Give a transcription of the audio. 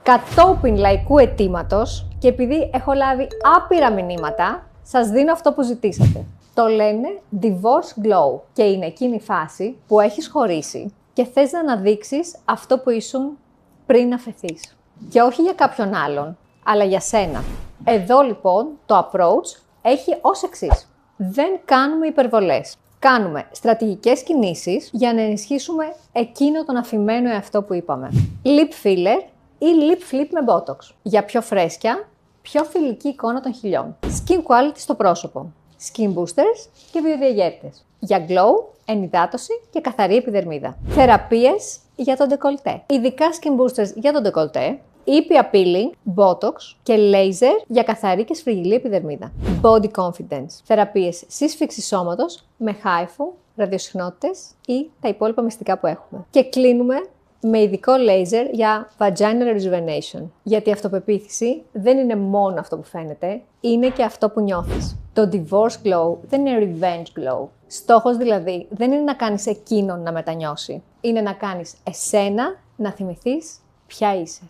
Κατόπιν λαϊκού αιτήματος και επειδή έχω λάβει άπειρα μηνύματα, σας δίνω αυτό που ζητήσατε. Το λένε divorce glow και είναι εκείνη η φάση που έχεις χωρίσει και θες να αναδείξεις αυτό που ήσουν πριν αφεθείς. Και όχι για κάποιον άλλον, αλλά για σένα. Εδώ λοιπόν το approach έχει ως εξής. Δεν κάνουμε υπερβολές. Κάνουμε στρατηγικές κινήσεις για να ενισχύσουμε εκείνο τον αφημένο εαυτό που είπαμε. Lip filler ή lip flip με botox. Για πιο φρέσκια, πιο φιλική εικόνα των χιλιών. Skin quality στο πρόσωπο. Skin boosters και βιοδιαγέρτες. Για glow, ενυδάτωση και καθαρή επιδερμίδα. Θεραπείες για τον ντεκολτέ. Ειδικά skin boosters για τον ντεκολτέ. Ήπια peeling, botox και laser για καθαρή και σφριγγυλή επιδερμίδα. Body confidence. Θεραπείες σύσφιξης σώματος με HIFU, ραδιοσυχνότητες ή τα υπόλοιπα μυστικά που έχουμε. Και κλείνουμε με ειδικό laser για vaginal rejuvenation. Γιατί η αυτοπεποίθηση δεν είναι μόνο αυτό που φαίνεται, είναι και αυτό που νιώθεις. Το divorce glow δεν είναι revenge glow. Στόχος δηλαδή δεν είναι να κάνεις εκείνον να μετανιώσει. Είναι να κάνεις εσένα να θυμηθείς ποια είσαι.